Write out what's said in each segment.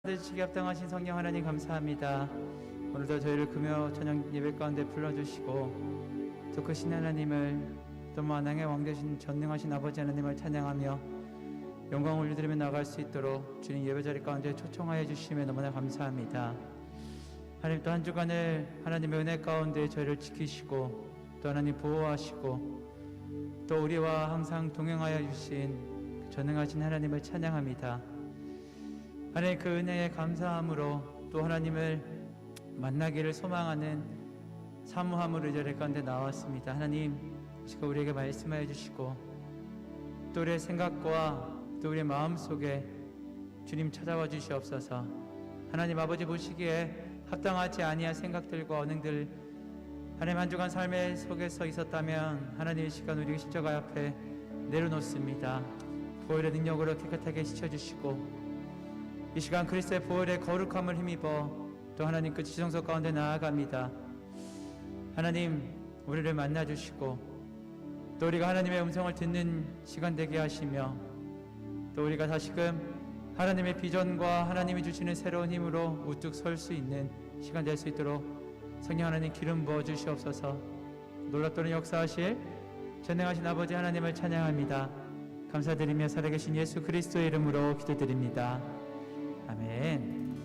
주시기 합당하신 성령 하나님 감사합니다. 오늘도 저희를 금요 저녁 예배 가운데 불러주시고 또 그 신 하나님을 또 만왕의 왕 되신 전능하신 아버지 하나님을 찬양하며 영광 올려드리며 나아갈 수 있도록 주님 예배 자리 가운데 초청하여 주시며 너무나 감사합니다. 하나님 또 한 주간을 하나님의 은혜 가운데 저희를 지키시고 또 하나님 보호하시고 또 우리와 항상 동행하여 주신 전능하신 하나님을 찬양합니다. 하나님 그 은혜에 감사함으로 또 하나님을 만나기를 소망하는 사모함으로 이 자리 가운데 나왔습니다. 하나님 지금 우리에게 말씀하여 주시고 또 우리의 생각과 또 우리의 마음속에 주님 찾아와 주시옵소서. 하나님 아버지 보시기에 합당하지 아니한 생각들과 언행들 하나님 한 주간 삶의 속에서 있었다면 하나님 이 시간 우리 십자가 앞에 내려놓습니다. 보혈의 능력으로 깨끗하게 씻어주시고 이 시간 그리스도의 보혈의 거룩함을 힘입어 또 하나님 그 지성소 가운데 나아갑니다. 하나님 우리를 만나주시고 또 우리가 하나님의 음성을 듣는 시간 되게 하시며 또 우리가 다시금 하나님의 비전과 하나님이 주시는 새로운 힘으로 우뚝 설 수 있는 시간 될 수 있도록 성령 하나님 기름 부어 주시옵소서. 놀랍도록 역사하실 전능하신 아버지 하나님을 찬양합니다. 감사드리며 살아계신 예수 그리스도의 이름으로 기도드립니다. 아멘.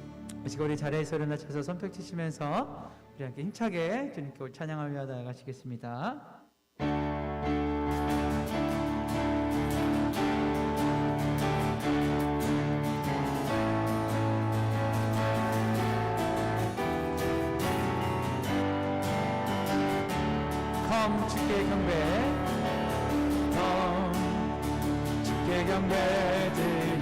지금 우리 자리에서 일어나셔서 손뼉 치시면서 우리 함께 힘차게 주님께 찬양하며 나아가시겠습니다. Come 주께 경배, Come 주께 경배 드리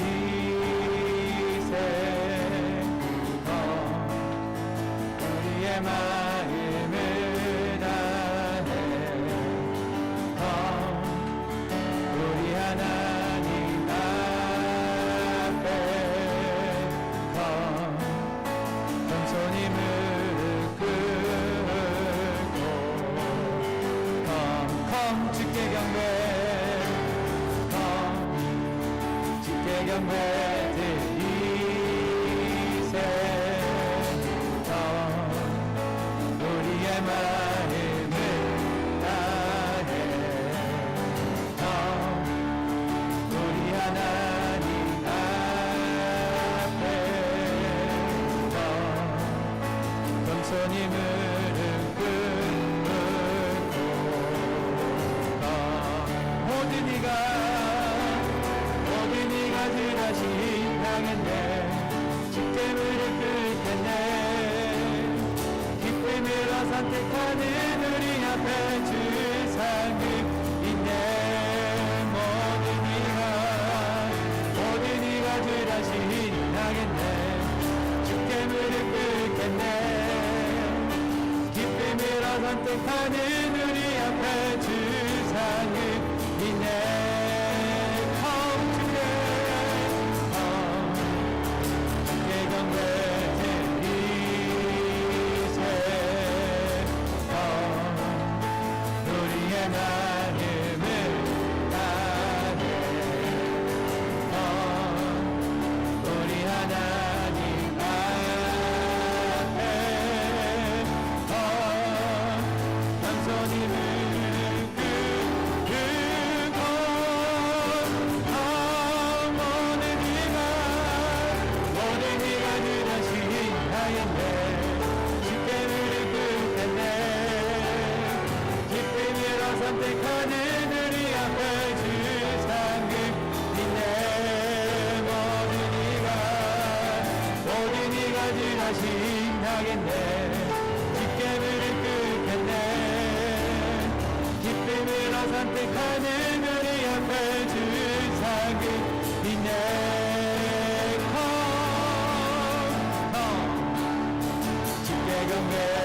우리의 마음을 다해 우리 하나님 앞에 겸손히 무릎 꿇고 주께 경배 주께 경배 선택하는 우리 앞에 주 상급 있네. 모든 이가 주 다시 인하겠네. 주께 무릎 꿇겠네. 기쁨으로 선택하는 우리 앞에 주 상급 있네. 주께 경배 선택하는 우리 앞에 주 상급 있네. 주께 경배 드리세.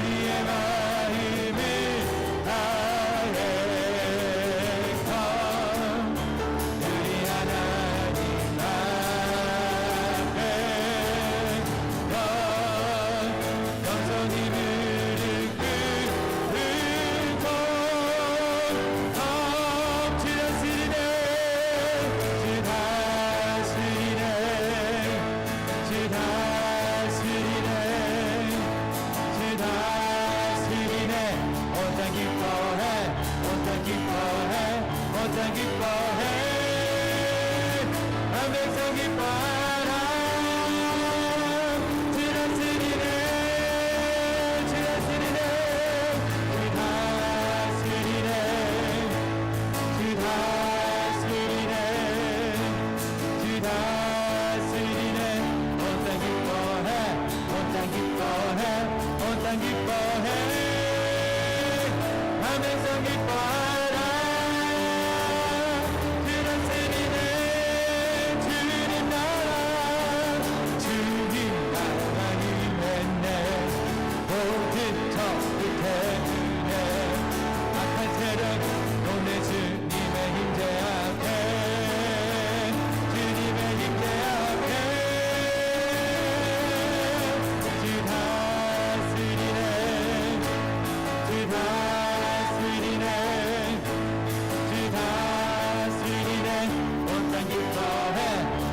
우리의 마음을 다해 우리 하나님 앞에 겸손히 무릎 꿇고 땅 기뻐해 백성 기뻐하라 주 다스리네 주 다스리네 주 다스리네 주 다스리네 온 땅 기뻐해 온 땅 기뻐해 온 땅 기뻐해 백성 기뻐하라 주 다스리네 주님 나라 주님 나라 힘했네 모든 저 끝에 은혜 악한 세력 오늘 주님의 힘 제압해 주님의 힘 제압해 주 다스리네 주 다스리네 주 다스리네 온 땅 기뻐해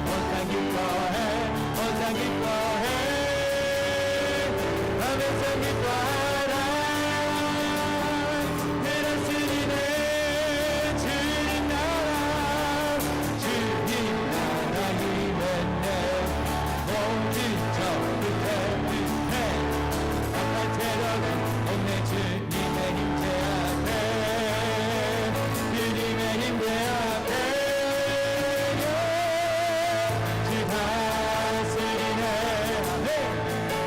온 땅 기뻐해 온 땅 기뻐해 백성 기뻐하라 주 다스리네 주님 나라 주님 나라 힘했네 모든 저 끝에 은혜 악한 세력은 없네 주님의 힘 제압해 주님의 힘 제압해 주 다스리네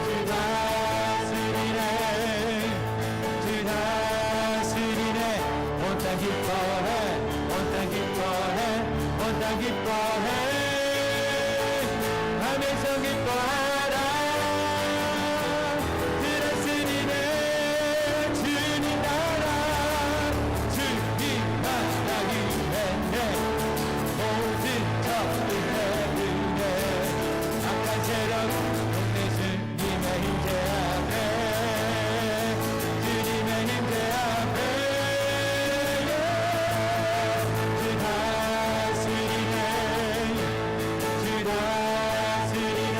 주 다스리네 주 다스리네 온 땅 기뻐해 온 땅 기뻐해 온 땅 기뻐해 백성 기뻐하라 주 다스리네 주님 나라 주님 나라 힘했네 모든 저 끝에 은혜 악한 세력 동네 주님의 힘 제압해 주님의 힘 제압해 주 다스리네 주 다스리네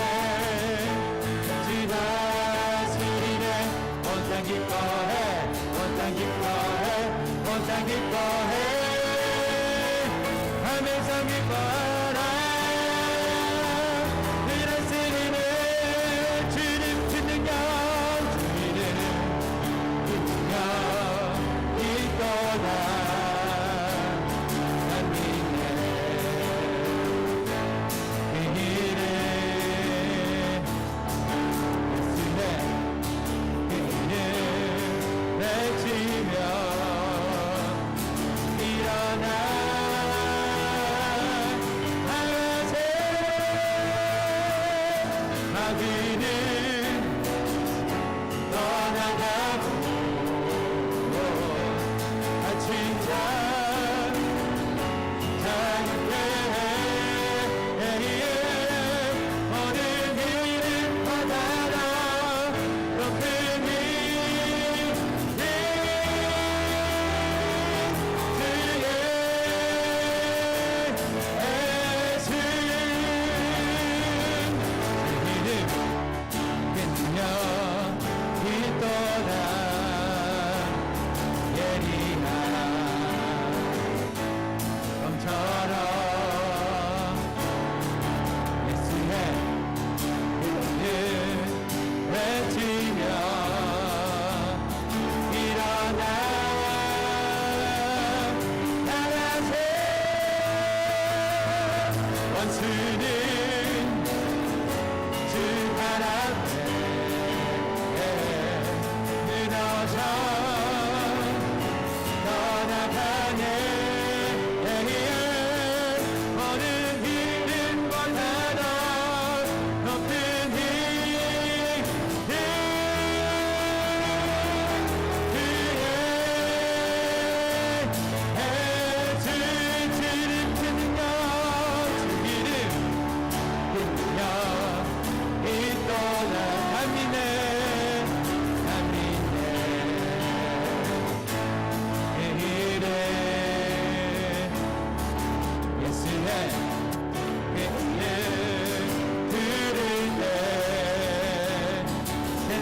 주 다스리네 온 땅 기뻐해 온 땅 기뻐해 온 땅 기뻐해 백성 기뻐하라 주 다스리네 주님 듣는가 주님은 듣는가 있도다 난 믿네 그 일은 예수네 그 일은 외치며 일어나 마귀는 떠나가고 다친 자 자유해 모든 일은 받아라 높은 일 원수는 주 하나님께 무너져 떠나가네 모든 일은 원하나 높은 힘 그의 주님 듣는가 주 이름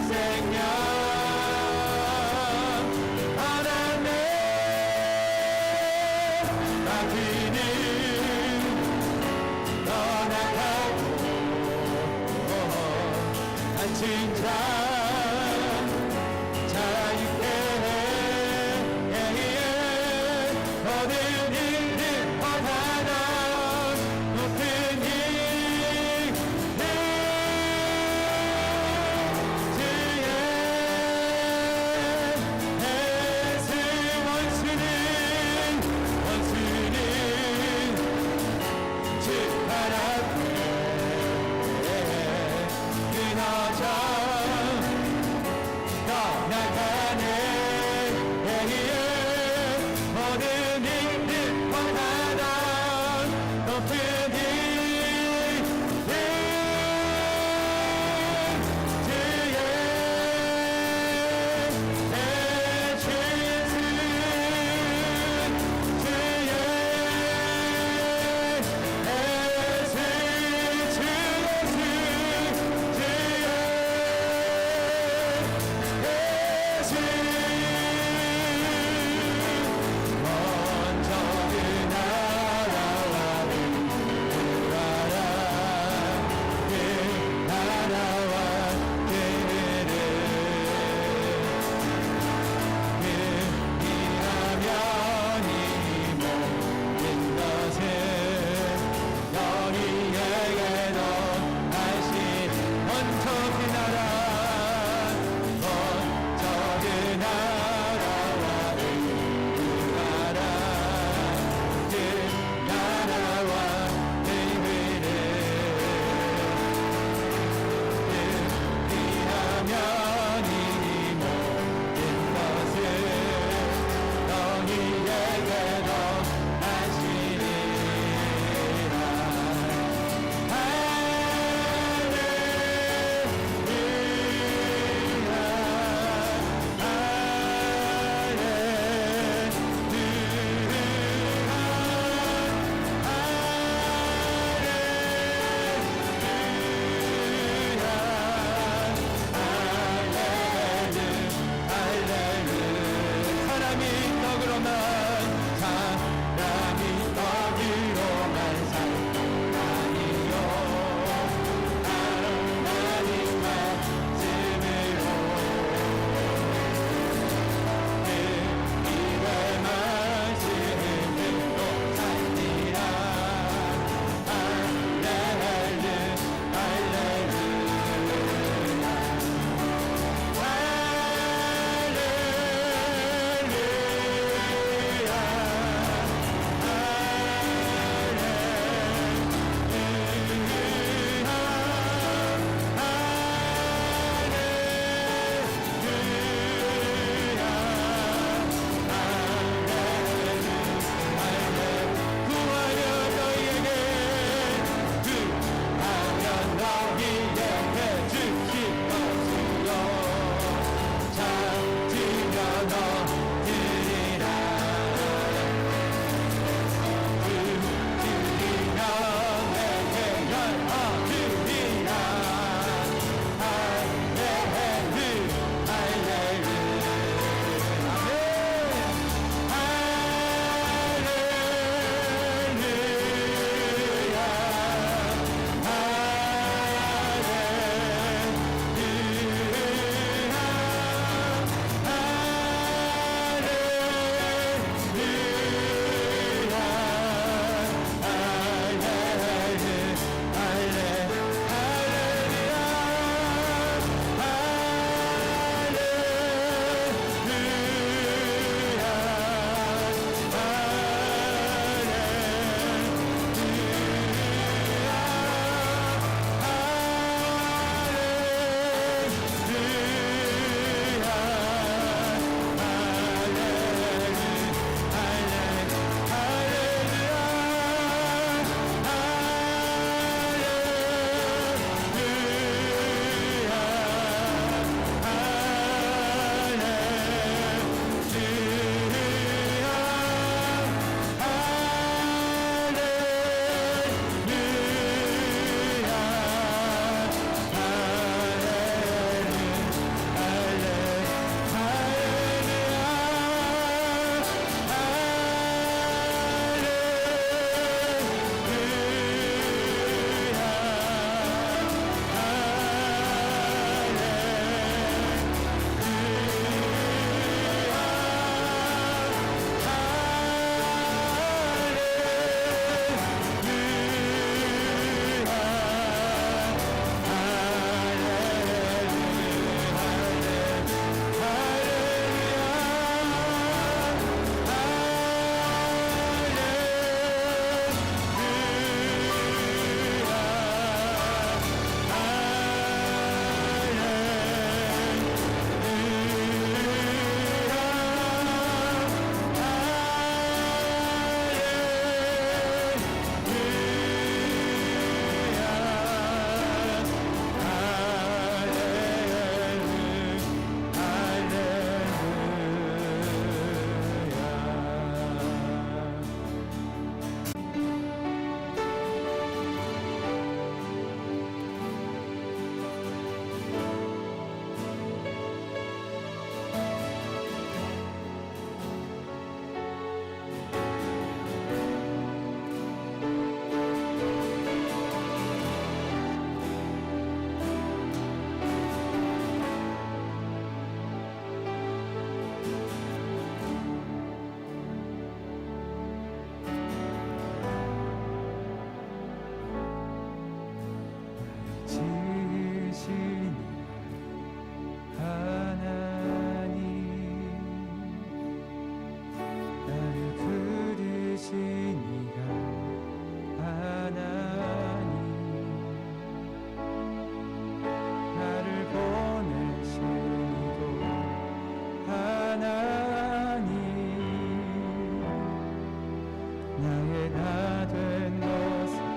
생명 하나님 그는 떠나가고 갇힌 자 자유케 해 모든 일을 허하나 높은 힘 주의 애스 원수는 즉하라고 끊어져 나의 나 된 것은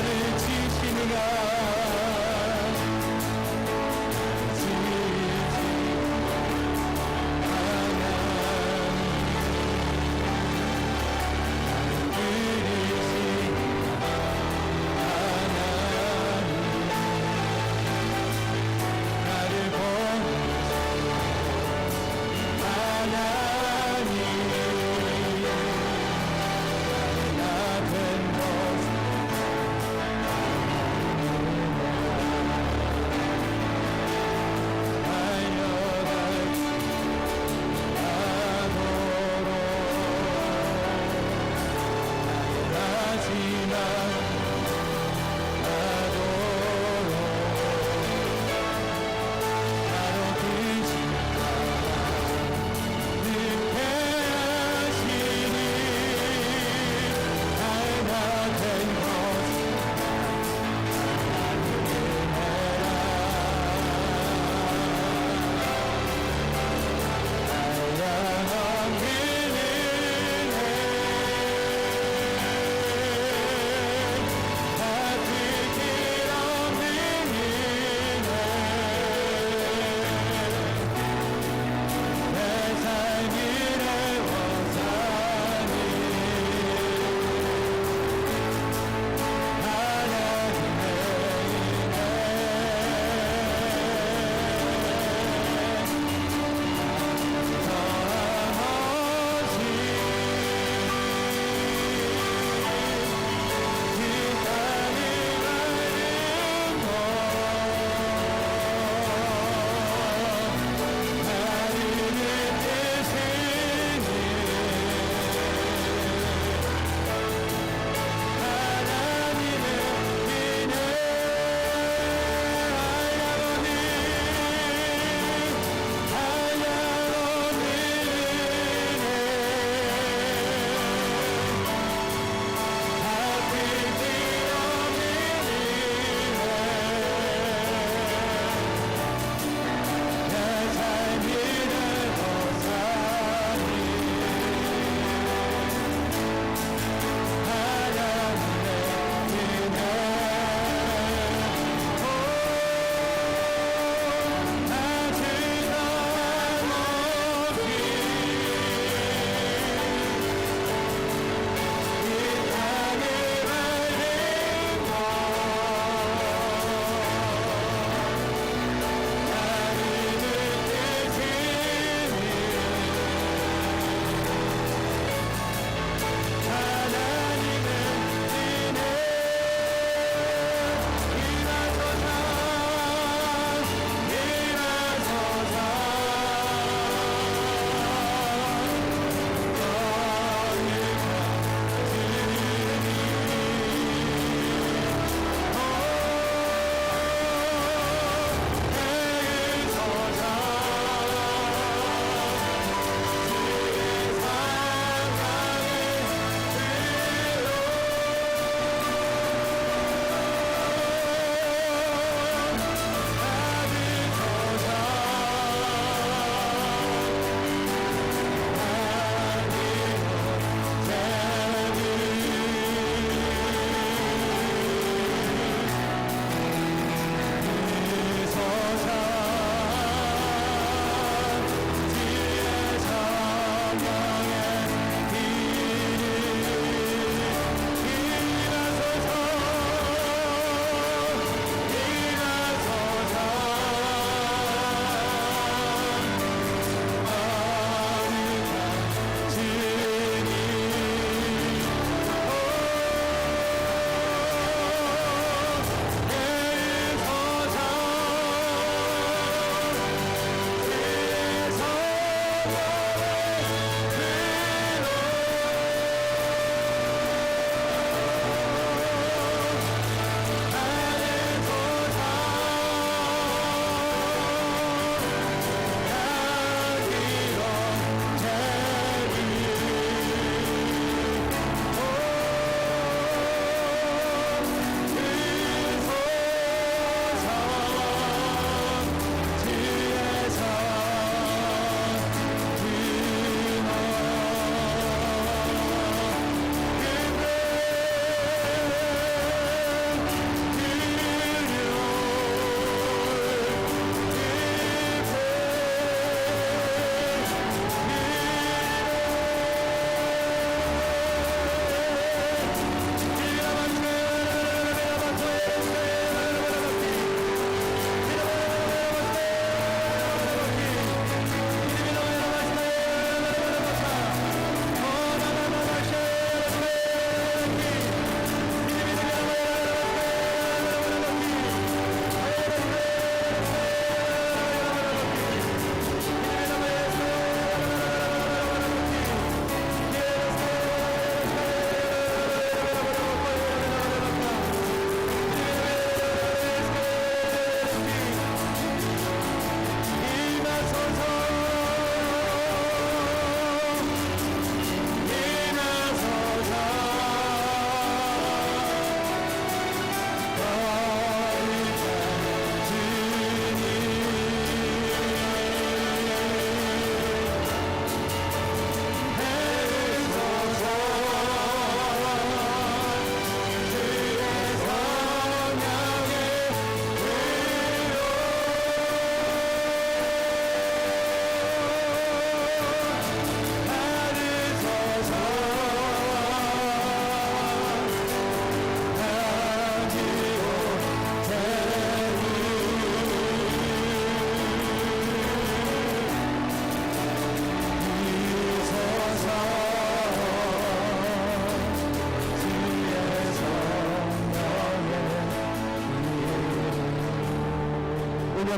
나를 지키느냐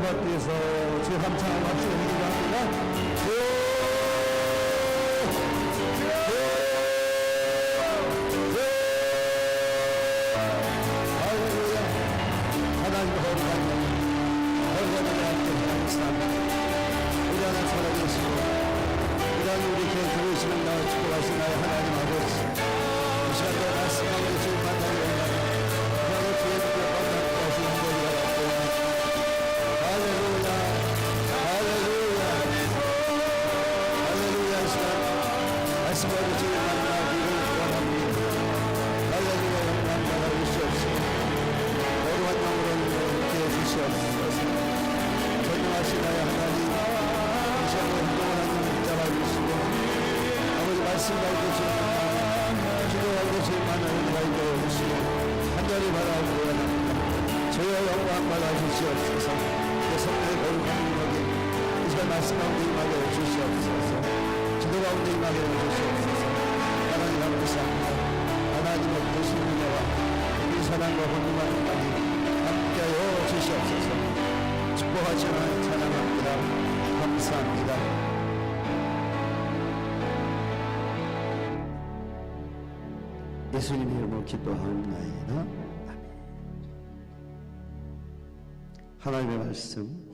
할렐루야 받기에서 주 함창을 박수를 기도합니다. 하나님 거룩하게 함께 감사합니다. 우리 하나 살아계시고 이 땅에 우리 교회 들으시는 나와 축복하신 나의 하나님 아버지, 이 시간에 말씀 가운데 주님 만나게 하나님 주의 주께 감사하게 하시는 거리가 받고 할렐루야 할렐루야 할렐루야. 이 시간 말씀 가운데 주님 만나기를 원합니다. 할렐루야. 영광 받아 주시옵소서. 거룩한 영으로 함께 해주시옵소서. 전능하신 나의 하나님, 이 시간에 행동을 하는 잡아주시고 아버지 말씀 가르쳐주시고 기도하고 주님만 은혜가 있게 해주시고 간절히 바라고 원합니다. 저희의 영광 받아주시옵소서. 내 성령의 거룩한 능력이 이 시간 말씀 가운데 임하게 해주시옵소서. 기도 가운데 임하게 해주시옵소서. 하나님 감사합니다. 하나님의 크신 은혜와 이 사랑과 본능만까지 함께하여 주시옵소서. 축복하시는 찬양합니다. 감사합니다. 예수님의 이름으로 기도하옵나이다. 아멘. 하나님의 말씀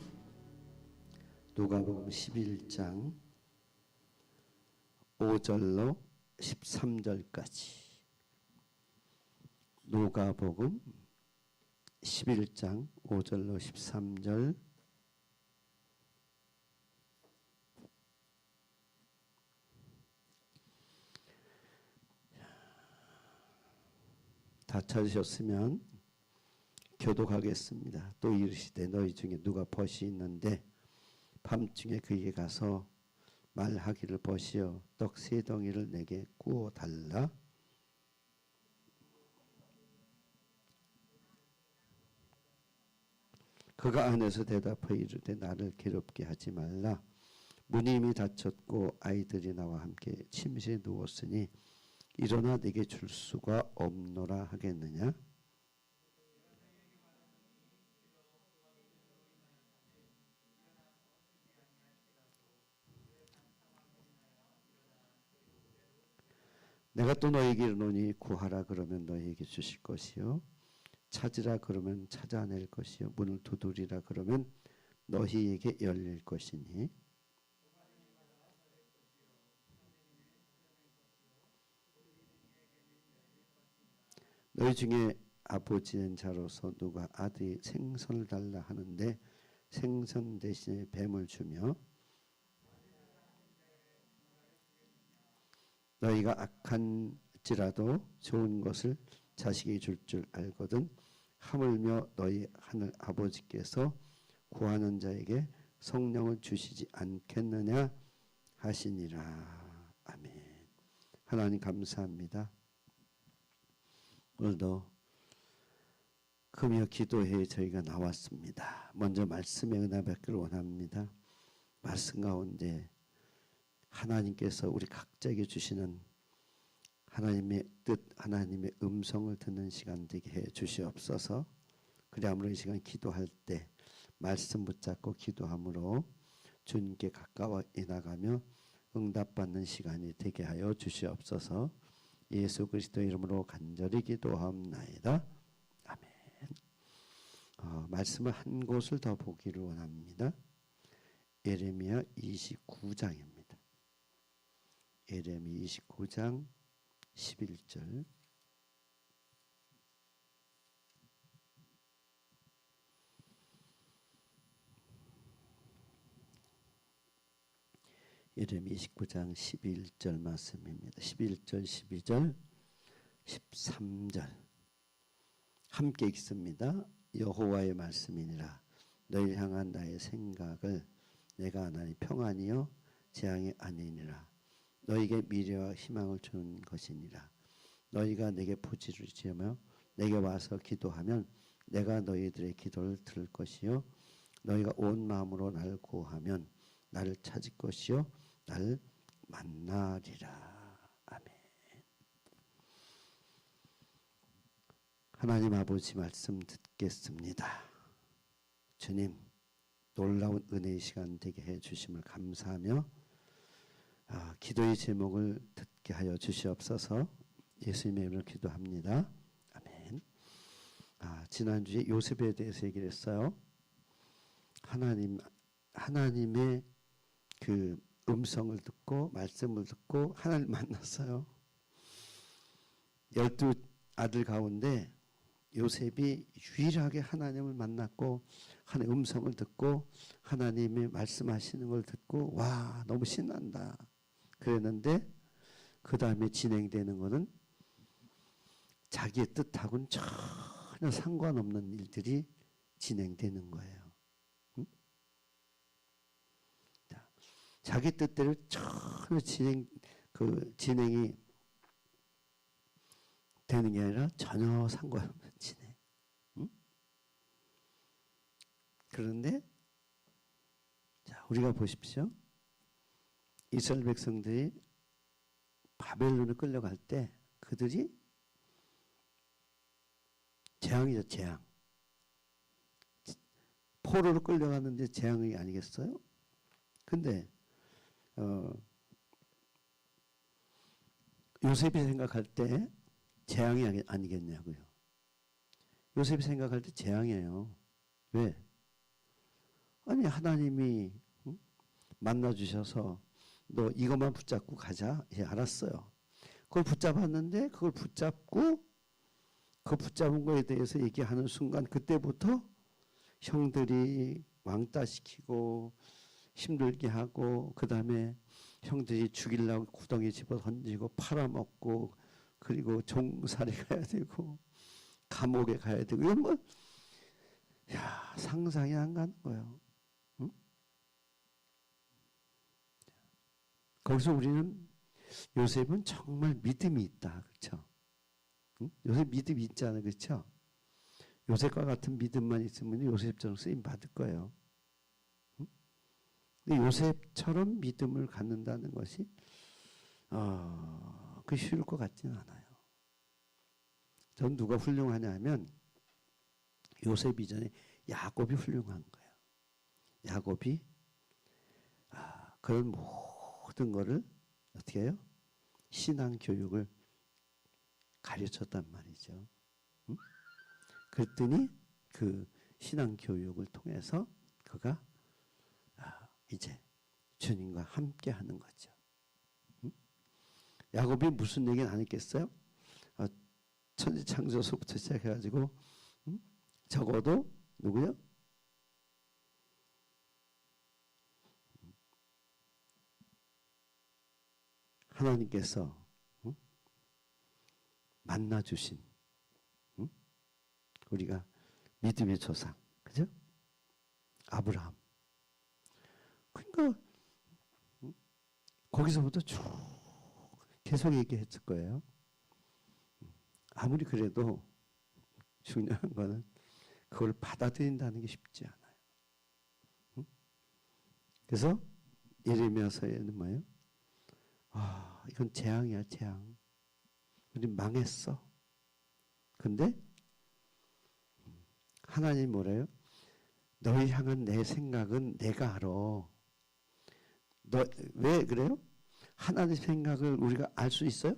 누가복음 11장 5절로 13절까지. 누가복음 11장 5절로 13절. 다 찾으셨으면 교독하겠습니다. 또 이르시되 너희 중에 누가 벗이 있는데 밤중에 그에게 가서 말하기를 벗이여 떡 3덩이를 내게 구워 달라. 그가 안에서 대답하여 이르되 나를 괴롭게 하지 말라. 문이 이미 닫혔고 아이들이 나와 함께 침실에 누웠으니 일어나 내게 줄 수가 없노라 하겠느냐. 내가 또 너에게 이르노니 구하라 그러면 너에게 주실 것이요 찾으라 그러면 찾아낼 것이요 문을 두드리라 그러면 너희에게 열릴 것이니 너희 중에 아버지 된 자로서 누가 아들이 생선을 달라 하는데 생선 대신에 뱀을 주며 너희가 악한지라도 좋은 것을 자식이 줄 알거든 하물며 너희 하늘 아버지께서 구하는 자에게 성령을 주시지 않겠느냐 하시니라. 아멘. 하나님 감사합니다. 오늘도 금요 기도회에 저희가 나왔습니다. 먼저 말씀의 은혜 받기를 원합니다. 말씀 가운데 하나님께서 우리 각자에게 주시는 하나님의 뜻, 하나님의 음성을 듣는 시간 되게 해 주시옵소서. 그리함으로 이 시간 기도할 때 말씀 붙잡고 기도함으로 주님께 가까워 나가며 응답받는 시간이 되게 하여 주시옵소서. 예수 그리스도 이름으로 간절히 기도하옵나이다. 아멘. 말씀을 한 곳을 더 보기를 원합니다. 예레미야 29장입니다. 예레미야 29장 11절. 예레미야 29장 11절 말씀입니다. 11절, 12절, 13절 함께 읽습니다. 여호와의 말씀이니라. 너희를 향한 나의 생각을 내가 하나니 평안이요 재앙이 아니니라. 너희에게 미래와 희망을 주는 것이니라. 너희가 내게 부지를 지으며 내게 와서 기도하면 내가 너희들의 기도를 들을 것이요 너희가 온 마음으로 나를 구하면 나를 찾을 것이요 나를 만나리라. 아멘. 하나님 아버지 말씀 듣겠습니다. 주님, 놀라운 은혜의 시간 되게 해 주심을 감사하며 기도의 제목을 듣게 하여 주시옵소서. 예수님의 이름으로 기도합니다. 아멘. 지난주에 요셉에 대해서 얘기를 했어요. 하나님의 그 음성을 듣고 말씀을 듣고 하나님 만났어요. 12 아들 가운데 요셉이 유일하게 하나님을 만났고 하나님의 음성을 듣고 하나님의 말씀하시는 걸 듣고 와 너무 신난다 그랬는데 그 다음에 진행되는 거는 자기의 뜻하고는 전혀 상관없는 일들이 진행되는 거예요. 응? 자, 자기 뜻대로 전혀 진행이 되는 게 아니라 전혀 상관없는 진행. 응? 그런데 자, 우리가 보십시오. 이스라엘 백성들이 바벨론에 끌려갈 때 그들이 재앙이죠, 재앙. 포로로 끌려갔는데 재앙이 아니겠어요? 근데 요셉이 생각할 때 재앙이 아니겠냐고요. 요셉이 생각할 때 재앙이에요. 왜? 아니 하나님이 만나 주셔서 너 이것만 붙잡고 가자. 예, 알았어요. 그걸 붙잡았는데 그걸 붙잡고 그 붙잡은 거에 대해서 얘기하는 순간 그때부터 형들이 왕따시키고 힘들게 하고 그 다음에 형들이 죽이려고 구덩이 집어 던지고 팔아먹고 그리고 종살이 가야 되고 감옥에 가야 되고 이건 뭐 상상이 안 가는 거예요. 응? 거기서 우리는 요셉은 정말 믿음이 있다. 그렇죠? 응? 요셉 믿음이 있잖아요. 그렇죠? 요셉과 같은 믿음만 있으면 요셉처럼 쓰임 받을 거예요. 응? 근데 요셉처럼 믿음을 갖는다는 것이 그 쉬울 것 같지는 않아요. 전 누가 훌륭하냐 하면 요셉 이전에 야곱이 훌륭한 거예요. 야곱이 그런 모든 거를 어떻게 해요? 신앙 교육을 가르쳤단 말이죠. 응? 그랬더니 그 신앙 교육을 통해서 그가 이제 주님과 함께 하는 거죠. 응? 야곱이 무슨 얘기는 안 했겠어요? 천지창조서부터 시작해가지고 적어도 누구요? 하나님께서 만나 주신 우리가 믿음의 조상, 그죠? 아브라함. 그러니까 거기서부터 쭉 계속 얘기했을 거예요. 아무리 그래도 중요한 거는 그걸 받아들인다는 게 쉽지 않아요. 응? 그래서 예레미야서에는 뭐예요? 이건 재앙이야, 재앙. 우리 망했어. 근데 하나님 뭐래요? 너희 향한 내 생각은 내가 알아. 왜 그래요? 하나님 생각을 우리가 알 수 있어요?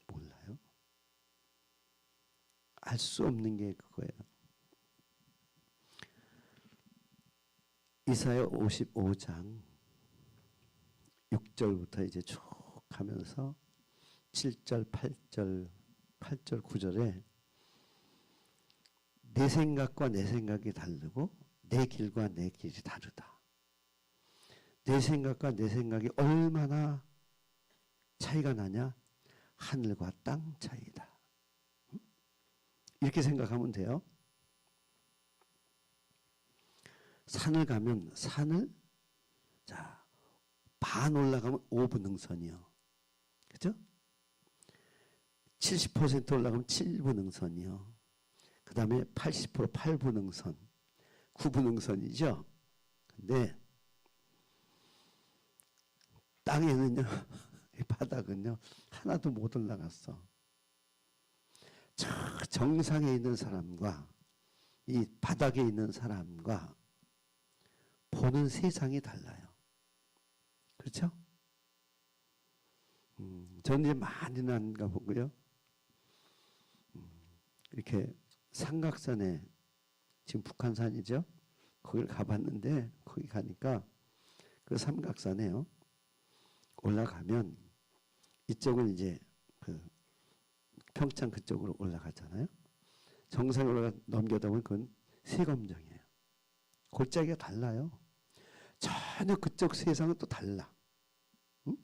몰라요. 알 수 없는 게 그거예요. 이사야 55장 6절부터 이제 쭉 가면서 7절, 8절, 9절에 내 생각과 내 생각이 다르고 내 길과 내 길이 다르다. 내 생각과 내 생각이 얼마나 차이가 나냐? 하늘과 땅 차이다. 이렇게 생각하면 돼요. 산을 가면 산을 반 올라가면 5분응선이요. 그죠? 70% 올라가면 7분응선이요. 그 다음에 80% 8분응선, 9분응선이죠. 근데 땅에는요, 바닥은요, 하나도 못 올라갔어. 저 정상에 있는 사람과 이 바닥에 있는 사람과 보는 세상이 달라요. 그렇죠? 저는 이제 많이는 안 가보고요. 이렇게 삼각산에, 지금 북한산이죠. 거기를 가봤는데, 거기 가니까 그 삼각산에요. 올라가면 이쪽은 이제 그 평창 그쪽으로 올라가잖아요. 정상에 올라가 넘겨다 보면 그건 세검정이에요. 골짜기가 달라요. 전혀 그쪽 세상은 또 달라. 응?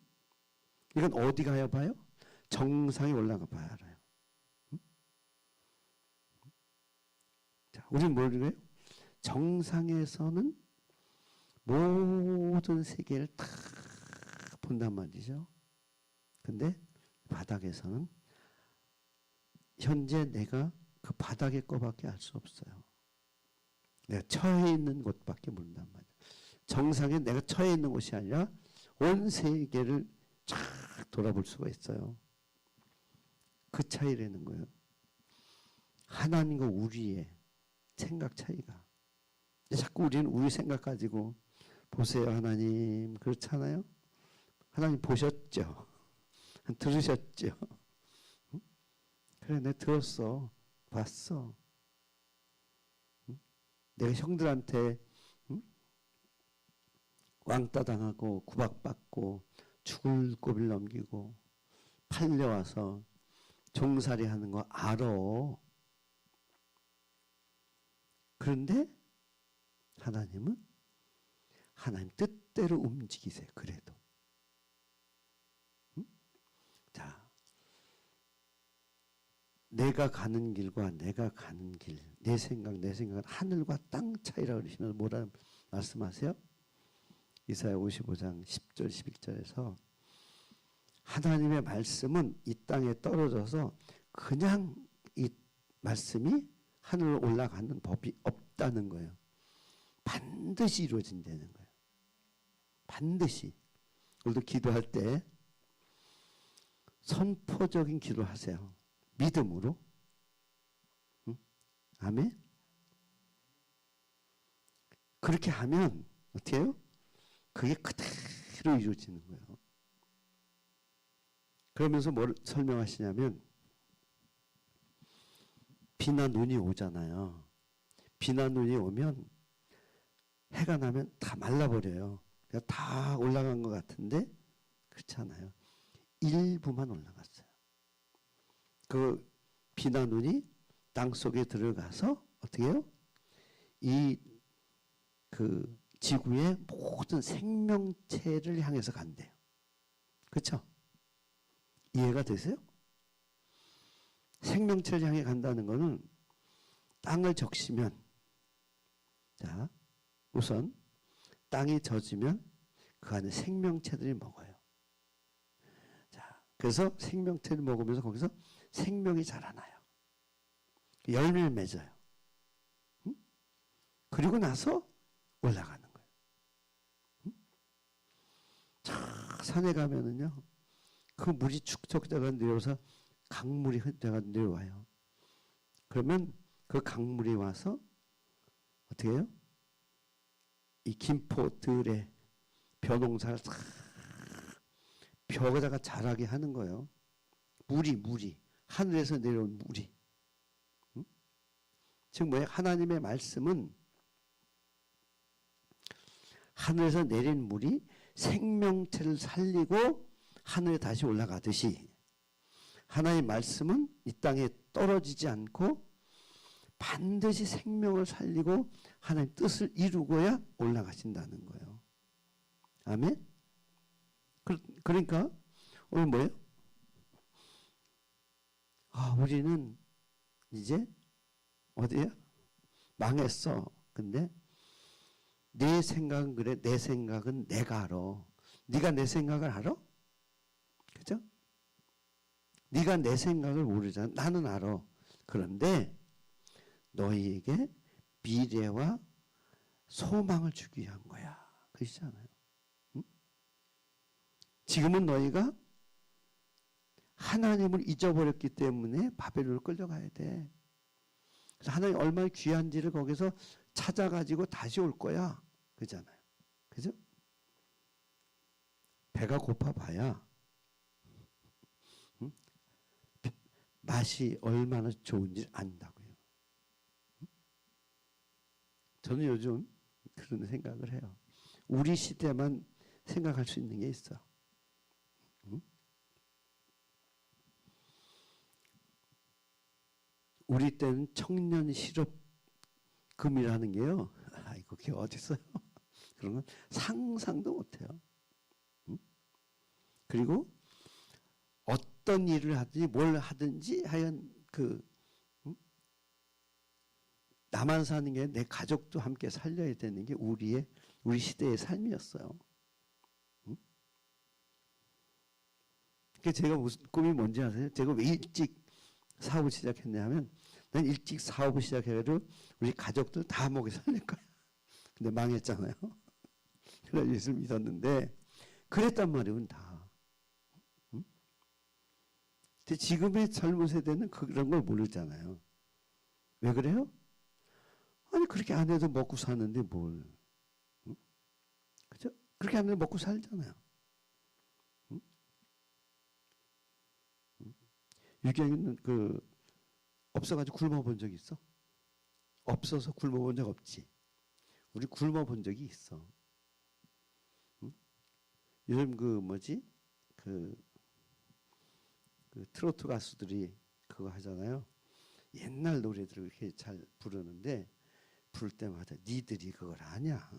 이건 어디 가야 봐요? 정상에 올라가 봐야 알아요. 응? 자, 우리는 뭘 그래요? 정상에서는 모든 세계를 다 본단 말이죠. 근데 바닥에서는 현재 내가 그 바닥의 거밖에 알 수 없어요. 내가 처해 있는 곳밖에 모른단 말이에요. 정상에 내가 처해 있는 곳이 아니라 온 세계를 쫙 돌아볼 수가 있어요. 그 차이라는 거예요. 하나님과 우리의 생각 차이가. 자꾸 우리는 우리 생각 가지고 보세요 하나님, 그렇잖아요. 하나님 보셨죠? 들으셨죠? 응? 그래, 내가 들었어, 봤어. 응? 내가 형들한테 왕따 당하고 구박받고 죽을 고비를 넘기고 팔려와서 종살이 하는 거 알아. 그런데 하나님은 하나님 뜻대로 움직이세요. 그래도. 응? 자, 내가 가는 길과 내가 가는 길, 내 생각은 하늘과 땅 차이라고 그러시면서 뭐라 말씀하세요? 이사야 55장 10절 11절에서 하나님의 말씀은 이 땅에 떨어져서 그냥 이 말씀이 하늘로 올라가는 법이 없다는 거예요. 반드시 이루어진다는 거예요. 반드시. 오늘도 기도할 때 선포적인 기도하세요. 믿음으로. 응? 아멘. 그렇게 하면 어떻게 해요? 그게 그대로 이루어지는 거예요. 그러면서 뭘 설명하시냐면 비나 눈이 오잖아요. 비나 눈이 오면 해가 나면 다 말라버려요. 다 올라간 것 같은데 그렇지 않아요. 일부만 올라갔어요. 그 비나 눈이 땅 속에 들어가서 어떻게 해요? 이 그 지구의 모든 생명체를 향해서 간대요. 그렇죠? 이해가 되세요? 생명체를 향해 간다는 것은 땅을 적시면, 자, 우선 땅이 젖으면 그 안에 생명체들이 먹어요. 자, 그래서 생명체를 먹으면서 거기서 생명이 자라나요. 열매를 맺어요. 응? 그리고 나서 올라가는 거예요. 응? 저 산에 가면은요, 그 물이 축적되가 내려와서 강물이 되가 내려와요. 그러면 그 강물이 와서 어떻게 해요? 이 김포들의 벼농사를 싹 벼에다가 자라게 하는 거예요. 물이 하늘에서 내려온 물이. 응? 즉 뭐예요? 하나님의 말씀은 하늘에서 내린 물이 생명체를 살리고 하늘에 다시 올라가듯이 하나님의 말씀은 이 땅에 떨어지지 않고 반드시 생명을 살리고 하나님의 뜻을 이루고야 올라가신다는 거예요. 아멘? 그러니까 오늘 뭐예요? 우리는 이제 어디야? 망했어. 근데 내 생각은 그래. 내 생각은 내가 알아. 네가 내 생각을 알아? 그죠? 네가 내 생각을 모르잖아. 나는 알아. 그런데 너희에게 미래와 소망을 주기 위한 거야. 그러시잖아요. 응? 지금은 너희가 하나님을 잊어버렸기 때문에 바벨론을 끌려가야 돼. 그래서 하나님 얼마나 귀한지를 거기서 찾아가지고 다시 올 거야. 그잖아요. 그죠? 배가 고파봐야 응? 맛이 얼마나 좋은지 안다고요. 저는 요즘 그런 생각을 해요. 우리 시대만 생각할 수 있는 게 있어. 응? 우리 때는 청년 실업금이라는 게요. 아이고, 그게 어디 있어요? 그런 건 상상도 못해요. 응? 그리고 어떤 일을 하든지 뭘 하든지 하여간 응? 나만 사는 게 내 가족도 함께 살려야 되는 게 우리 시대의 삶이었어요. 응? 제가 무슨 꿈이 뭔지 아세요? 제가 왜 일찍 사업을 시작했냐면 난 일찍 사업을 시작해가지고 우리 가족들 다 먹여 살릴 거야. 근데 망했잖아요. 그래서 예수를 믿었는데 그랬단 말이에요. 다. 응? 근데 지금의 젊은 세대는 그런 걸 모르잖아요. 왜 그래요? 아니 그렇게 안 해도 먹고 사는데 뭘. 응? 그죠? 그렇게 하면 먹고 살잖아요. 응? 응? 유경이는 없어가지고 굶어본 적 있어? 없어서 굶어본 적 없지. 우리 굶어본 적이 있어. 응? 요즘 그 트로트 가수들이 그거 하잖아요. 옛날 노래들을 이렇게 잘 부르는데 부를 때마다 니들이 그걸 아냐?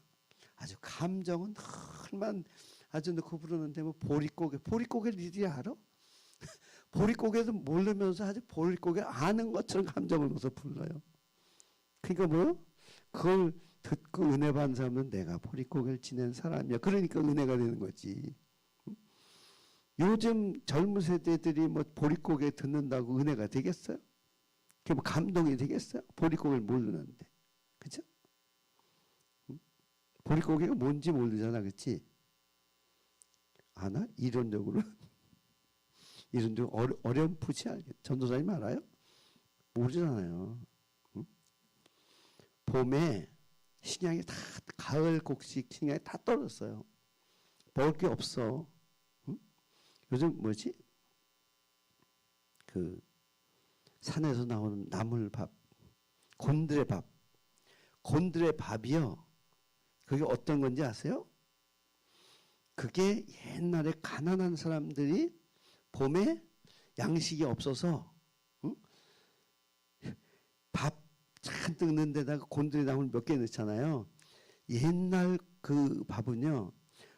아주 감정은 얼마나 아주 넣고 부르는데 뭐 보릿고개를 니들이 알아? 보릿고개도 모르면서 아주 보릿고개 아는 것처럼 감정을 넣어서 불러요. 그러니까 뭐요? 그걸 듣고 은혜 받는 사람은 내가 보릿고개를 지낸 사람이야. 그러니까 은혜가 되는 거지. 요즘 젊은 세대들이 뭐 보릿고개 듣는다고 은혜가 되겠어요? 그게 뭐 감동이 되겠어요? 보릿고개를 모르는데. 그죠? 보릿고개가 뭔지 모르잖아. 그렇지? 아나? 이론적으로 어렴풋이 알겠. 전도사님 알아요? 모르잖아요. 응? 봄에 식량이 다 가을 곡식 식량이 다 떨어졌어요. 먹을 게 없어. 응? 요즘 뭐지? 산에서 나오는 나물밥, 곤드레 밥. 곤드레 밥이요. 그게 어떤 건지 아세요? 그게 옛날에 가난한 사람들이 봄에 양식이 없어서 응? 밥 잔뜩 넣은 데다가 곤드레 나물 몇 개 넣잖아요. 옛날 그 밥은요.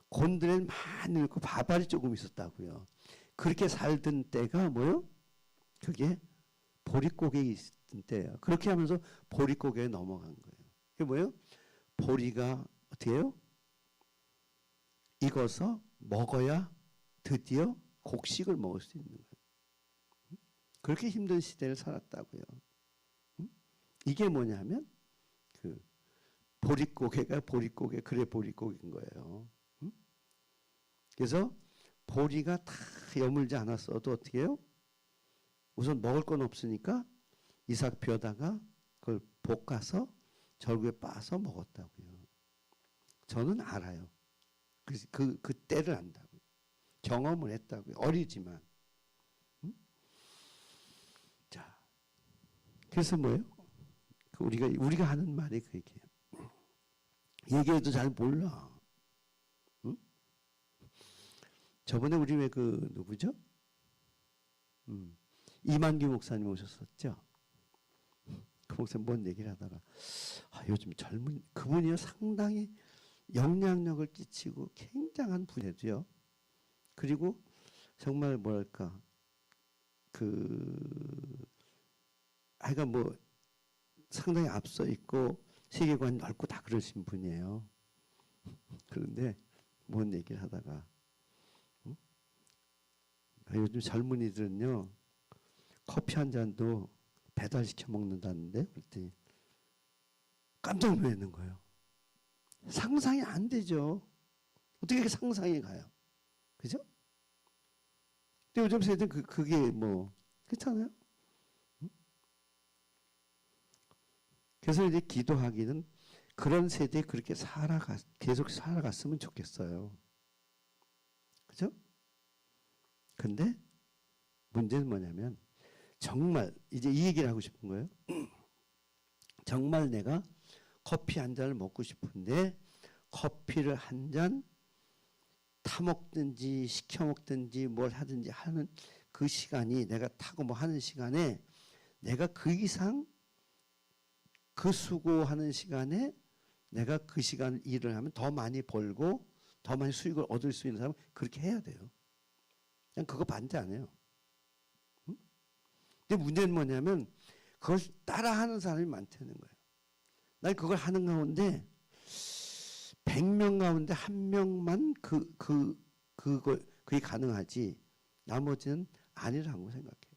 곤드레는 많이 넣고 밥알이 조금 있었다고요. 그렇게 살던 때가 뭐요? 그게 보릿고개 있던 때예요. 그렇게 하면서 보릿고개에 넘어간 거예요. 그게 뭐예요? 보리가 어떻게 해요? 익어서 먹어야 드디어 곡식을 먹을 수 있는 거예요. 그렇게 힘든 시대를 살았다고요. 이게 뭐냐면 보릿고개가 보릿고개 그래 보릿고개인 거예요. 그래서 보리가 다 여물지 않았어도 어떻게 해요? 우선 먹을 건 없으니까 이삭 벼다가 그걸 볶아서 절구에 빻아서 먹었다고요. 저는 알아요. 그 때를 안다고요. 경험을 했다고요. 어리지만. 자, 그래서 뭐예요? 우리가 하는 말이 그게 얘기해도 잘 몰라. 응? 저번에 우리 왜 누구죠? 이만기 목사님 오셨었죠? 그 목사님 뭔 얘기를 하다가 요즘 젊은 그분이요 상당히 영향력을 끼치고 굉장한 분이죠. 그리고 정말 뭐랄까 하여간 뭐 상당히 앞서 있고 세계관이 넓고 다 그러신 분이에요. 그런데 뭔 얘기를 하다가 요즘 젊은이들은요 커피 한 잔도 배달시켜 먹는다는데 그랬더니 깜짝 놀라는 거예요. 상상이 안 되죠. 어떻게 그렇게 상상이 가요? 그죠? 근데 요즘 세대는 그게 뭐 그렇잖아요. 그래서 이제 기도하기는 그런 세대에 그렇게 계속 살아갔으면 좋겠어요. 그죠? 근데 문제는 뭐냐면 정말 이제 이 얘기를 하고 싶은 거예요. 정말 내가 커피 한 잔을 먹고 싶은데 커피를 한 잔 타먹든지 시켜먹든지 뭘 하든지 하는 그 시간이 내가 타고 뭐 하는 시간에 내가 그 이상 그 수고하는 시간에 내가 그 시간 일을 하면 더 많이 벌고 더 많이 수익을 얻을 수 있는 사람은 그렇게 해야 돼요. 그냥 그거 반대 안 해요. 응? 근데 문제는 뭐냐면 그걸 따라하는 사람이 많다는 거예요. 난 그걸 하는 가운데 100명 가운데 한 명만 그게 가능하지 나머지는 아니라고 생각해요.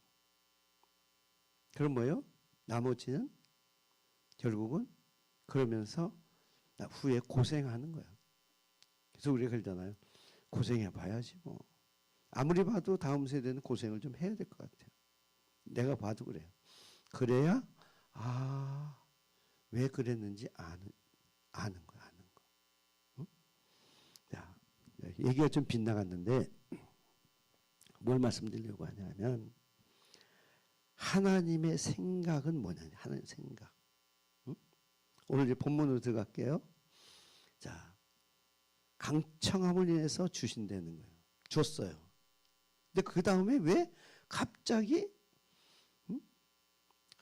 그럼 뭐예요? 나머지는 결국은 그러면서 후에 고생하는 거야. 그래서 우리가 그러잖아요. 고생해봐야지 뭐. 아무리 봐도 다음 세대는 고생을 좀 해야 될 것 같아요. 내가 봐도 그래요. 그래야 왜 그랬는지 아는 거야. 아는 거. 응? 자, 얘기가 좀 빗나갔는데 뭘 말씀드리려고 하냐면 하나님의 생각은 뭐냐. 하나님의 생각. 응? 오늘 이제 본문으로 들어갈게요. 자, 강청함을 인해서 주신다는 거예요. 줬어요. 근데 그 다음에 왜 갑자기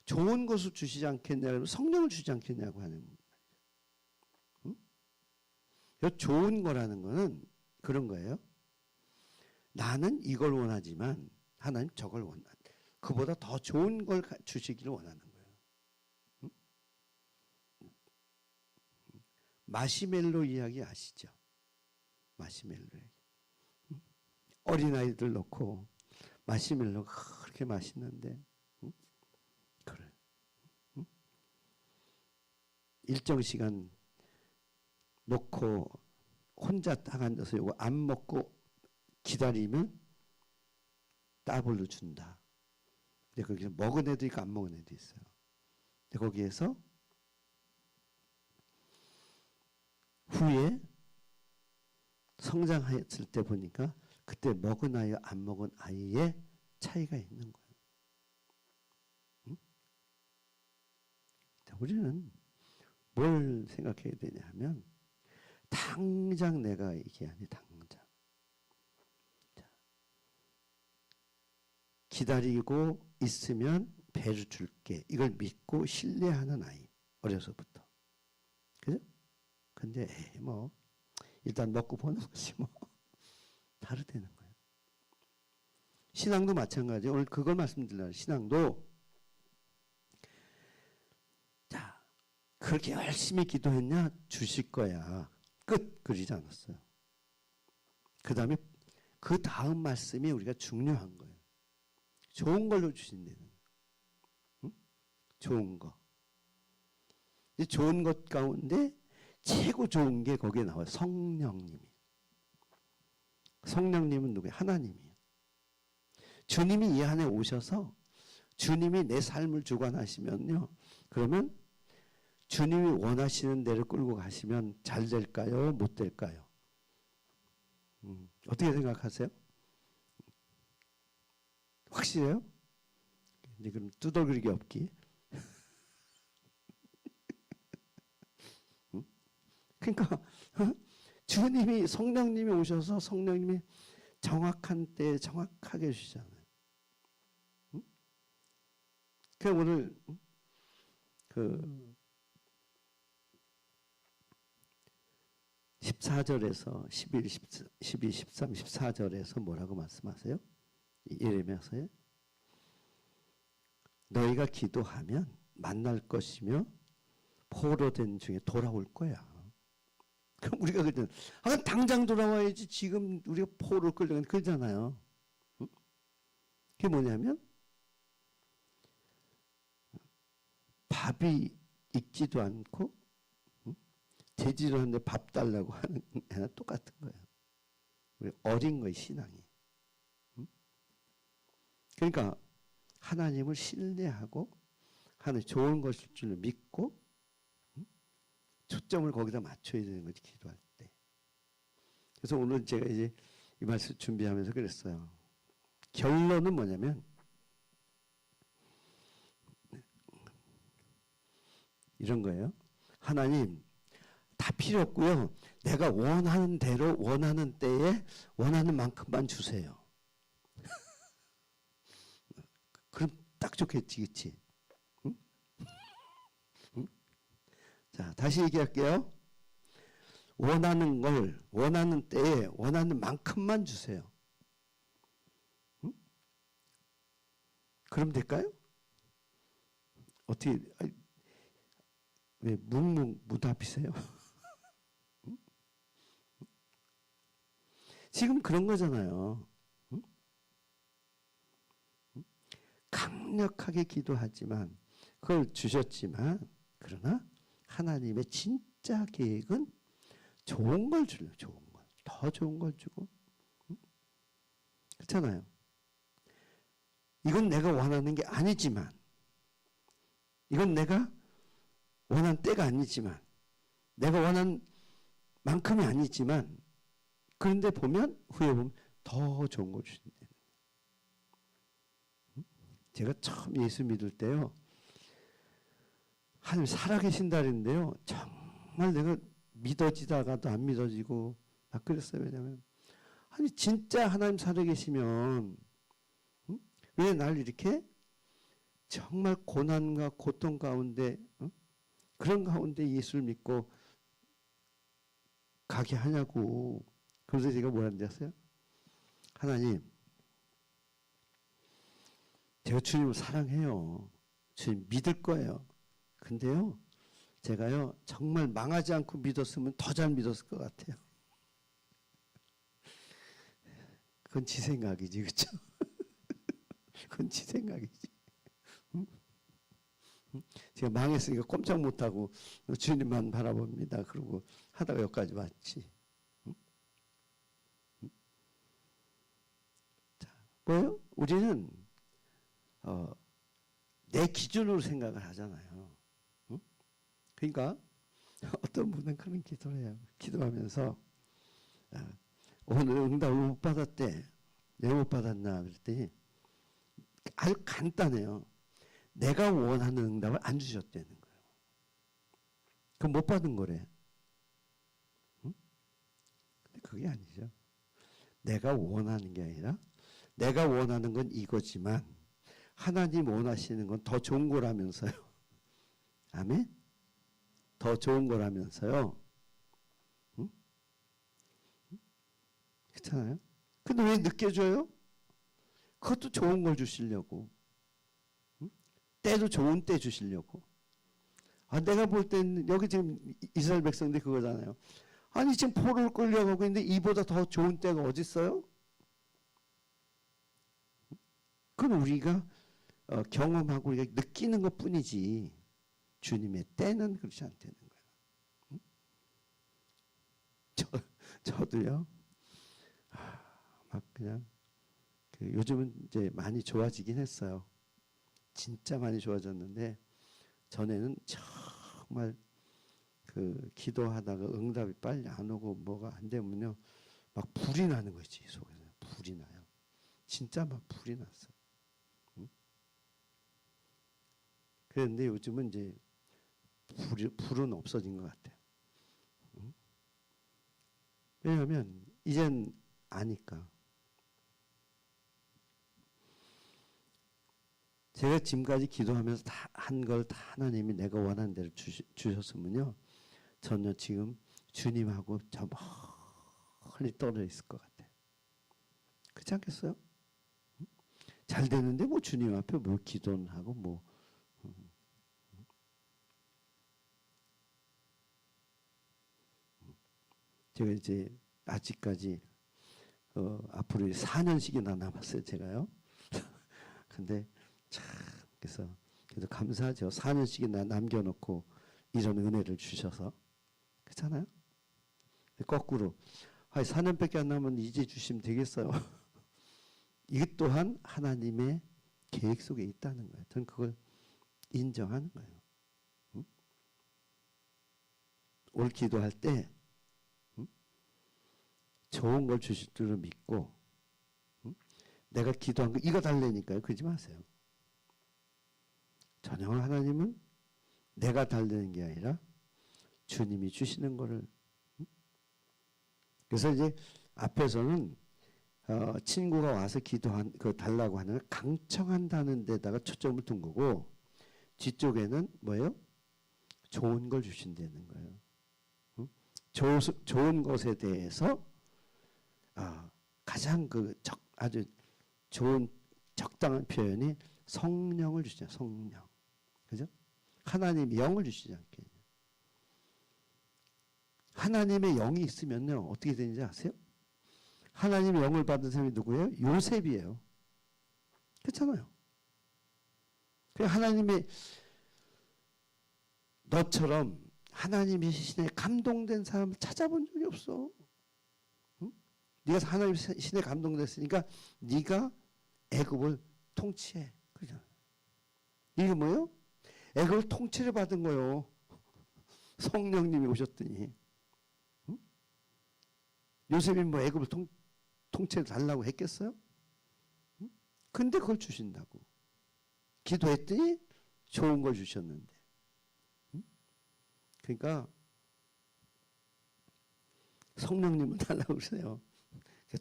좋은 것을 주시지 않겠냐고 성령을 주지 않겠냐고 하는 거예요. 좋은 거라는 거는 그런 거예요. 나는 이걸 원하지만 하나님 저걸 원한다. 그보다 더 좋은 걸 주시기를 원하는 거예요. 마시멜로 이야기 아시죠? 마시멜로 이야기. 어린아이들 넣고 마시멜로가 그렇게 맛있는데 그래. 일정 시간 놓고 혼자 딱 앉아서 이거 안 먹고 기다리면 더블로 준다. 근데 거기서 먹은 애도 있고 안 먹은 애도 있어요. 근데 거기에서 후에 성장했을 때 보니까 그때 먹은 아이와 안 먹은 아이의 차이가 있는 거예요. 응? 자, 우리는 뭘 생각해야 되냐 하면 당장 내가 이게 아니 당장. 자, 기다리고 있으면 배를 줄게. 이걸 믿고 신뢰하는 아이. 어려서부터. 그죠? 근데 뭐 일단 먹고 보는 것이 뭐 다르다는 거예요. 신앙도 마찬가지예요. 오늘 그걸 말씀드리려고 신앙도 자 그렇게 열심히 기도했냐? 주실 거야. 끝. 그러지 않았어요. 그 다음 말씀이 우리가 중요한 거예요. 좋은 걸로 주신다는 거예요. 응? 좋은 거. 좋은 것 가운데 최고 좋은 게 거기에 나와요. 성령님이. 성령님은 누구예요? 하나님이에요. 주님이 이 안에 오셔서 주님이 내 삶을 주관하시면요. 그러면 주님이 원하시는 대로 끌고 가시면 잘 될까요? 못 될까요? 어떻게 생각하세요? 확실해요? 이제 그럼 두들기기 없기. 그러니까 주님이 성령님이 오셔서 성령님이 정확한 때에 정확하게 주시잖아요. 그 오늘 그 14절에서 11, 12, 13, 14절에서 뭐라고 말씀하세요? 예레미야서에 너희가 기도하면 만날 것이며 포로된 중에 돌아올 거야. 그럼 우리가 그러잖아요. 당장 돌아와야지 지금 우리가 포로를 끌려가는 그러잖아요. 그게 뭐냐면 밥이 익지도 않고 되지도 않는데 밥 달라고 하는 애나 똑같은 거예요. 우리 어린 거예요, 신앙이. 그러니까 하나님을 신뢰하고 하나님 좋은 것일 줄 믿고 초점을 거기다 맞춰야 되는 거지, 기도할 때. 그래서 오늘 제가 이제 이 말씀 준비하면서 그랬어요. 결론은 뭐냐면 이런 거예요. 하나님, 다 필요 없고요. 내가 원하는 대로 원하는 때에 원하는 만큼만 주세요. 그럼 딱 좋겠지, 그치? 응? 응? 자, 다시 얘기할게요. 원하는 걸 원하는 때에 원하는 만큼만 주세요. 응? 그럼 될까요? 어떻게, 왜 묵묵무답이세요? 응? 지금 그런 거잖아요. 응? 응? 강력하게 기도하지만 그걸 주셨지만 그러나 하나님의 진짜 계획은 좋은 걸 주려, 좋은 걸. 더 좋은 걸 주고. 응? 그렇잖아요. 이건 내가 원하는 게 아니지만 이건 내가 원한 때가 아니지만 내가 원한 만큼이 아니지만 그런데 보면 후에 보면 더 좋은 걸 주신다는 거예요. 제가 처음 예수 믿을 때요. 하나님 살아계신다 그랬는데요. 정말 내가 믿어지다가도 안 믿어지고 막 그랬어요. 왜냐하면 아니 진짜 하나님 살아계시면 왜 날 이렇게 정말 고난과 고통 가운데 그런 가운데 예수를 믿고 가게 하냐고. 그래서 제가 뭐라는지 아세요? 하나님, 제가 주님을 사랑해요. 주님 믿을 거예요. 근데요, 제가요 정말 망하지 않고 믿었으면 더 잘 믿었을 것 같아요. 그건 지 생각이지, 그렇죠? 그건 지 생각이지. 응? 제가 망했으니까 꼼짝 못하고 주님만 바라봅니다. 그러고 하다가 여기까지 왔지. 응? 응? 자, 뭐예요? 우리는 내 기준으로 생각을 하잖아요. 응? 그러니까 어떤 분은 그런 기도를 해요. 기도하면서 오늘 응답을 못 받았대. 왜 못 받았나 그랬더니 아주 간단해요. 내가 원하는 응답을 안 주셨다는 거예요. 그럼 못 받은 거래. 응? 근데 그게 아니죠. 내가 원하는 게 아니라 내가 원하는 건 이거지만 하나님 원하시는 건 더 좋은 거라면서요. 아멘? 더 좋은 거라면서요. 응? 그렇잖아요. 근데 왜 늦게 줘요? 그것도 좋은 걸 주시려고. 응? 때도 좋은 때 주시려고. 아, 내가 볼 때는 여기 지금 이스라엘 백성들이 그거잖아요. 아니 지금 포로를 끌려가고 있는데 이보다 더 좋은 때가 어디 있어요? 그건 우리가 경험하고 우리가 느끼는 것뿐이지 주님의 때는 그렇지 않다는 거예요. 응? 저도요. 막 그냥 요즘은 이제 많이 좋아지긴 했어요. 진짜 많이 좋아졌는데 전에는 정말 기도하다가 응답이 빨리 안 오고 뭐가 안 되면요 막 불이 나는 거지 속에서. 불이 나요. 진짜 막 불이 났어. 응? 그런데 요즘은 이제 불은 없어진 것 같아요. 응? 왜냐하면 이젠 아니까. 제가 지금까지 기도하면서 다 한 걸 다 하나님이 내가 원하는 대로 주셨으면요 전혀 지금 주님하고 저 멀리 떨어져 있을 것 같아요. 그렇지 않겠어요? 잘 되는데 뭐 주님 앞에 뭐 기도는 하고 뭐 제가 이제 아직까지 앞으로 4년씩이나 남았어요 제가요. 근데 참 그래서 감사하죠. 4년씩이나 남겨놓고 이런 은혜를 주셔서. 그렇잖아요? 거꾸로 4년밖에 안 남았는데 이제 주시면 되겠어요. 이것 또한 하나님의 계획 속에 있다는 거예요. 저는 그걸 인정하는 거예요. 응? 오늘 기도할 때 좋은 걸 주실 줄을 믿고 내가 기도한 거 이거 달래니까요. 그러지 마세요. 전혀 하나님은 내가 달래는 게 아니라 주님이 주시는 거를. 그래서 이제 앞에서는 친구가 와서 기도한 그 달라고 하는 강청한다는 데다가 초점을 둔 거고, 뒤쪽에는 뭐예요? 좋은 걸 주신다는 거예요. 좋은 것에 대해서 가장 아주 좋은 적당한 표현이 성령을 주시죠. 성령. 그죠? 하나님이 영을 주시지 않게. 하나님의 영이 있으면요, 어떻게 되는지 아세요? 하나님의 영을 받은 사람이 누구예요? 요셉이에요. 그렇잖아요. 하나님의 너처럼 하나님의 신에 감동된 사람을 찾아본 적이 없어. 응? 네가 하나님 신에 감동됐으니까 네가 애굽을 통치해. 그죠? 이게 뭐예요? 애굽을 통치를 받은 거예요. 성령님이 오셨더니. 응? 요셉이 뭐 애굽을 통치해 달라고 했겠어요? 응? 근데 그걸 주신다고. 기도했더니 좋은 걸 주셨는데. 응? 그러니까 성령님을 달라고 그러세요.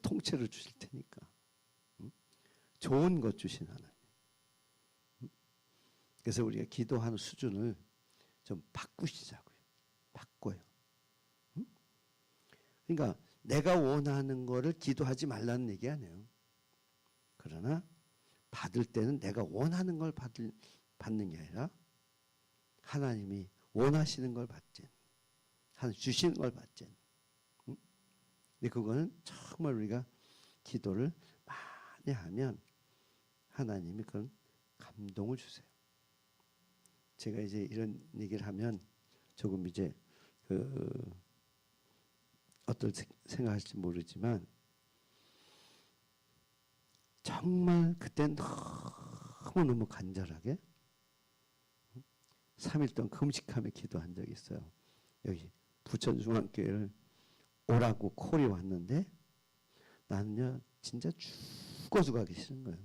통째로 주실 테니까. 응? 좋은 것 주신 하나님. 응? 그래서 우리가 기도하는 수준을 좀 바꾸시자고요. 바꿔요. 응? 그러니까 내가 원하는 거를 기도하지 말라는 얘기 아니에요. 그러나 받을 때는 내가 원하는 걸 받는 게 아니라 하나님이 원하시는 걸 받지. 하나님 주시는 걸 받지. 응? 근데 그거는 정말 우리가 기도를 많이 하면 하나님이 그런 감동을 주세요. 제가 이제 이런 얘기를 하면 조금 이제 어떨 생각할지 모르지만 정말 그땐 너무너무 간절하게 3일 동안 금식하며 기도한 적이 있어요. 여기 부천중앙교회를 오라고 콜이 왔는데 나는요 진짜 죽어서 가기 싫은 거예요.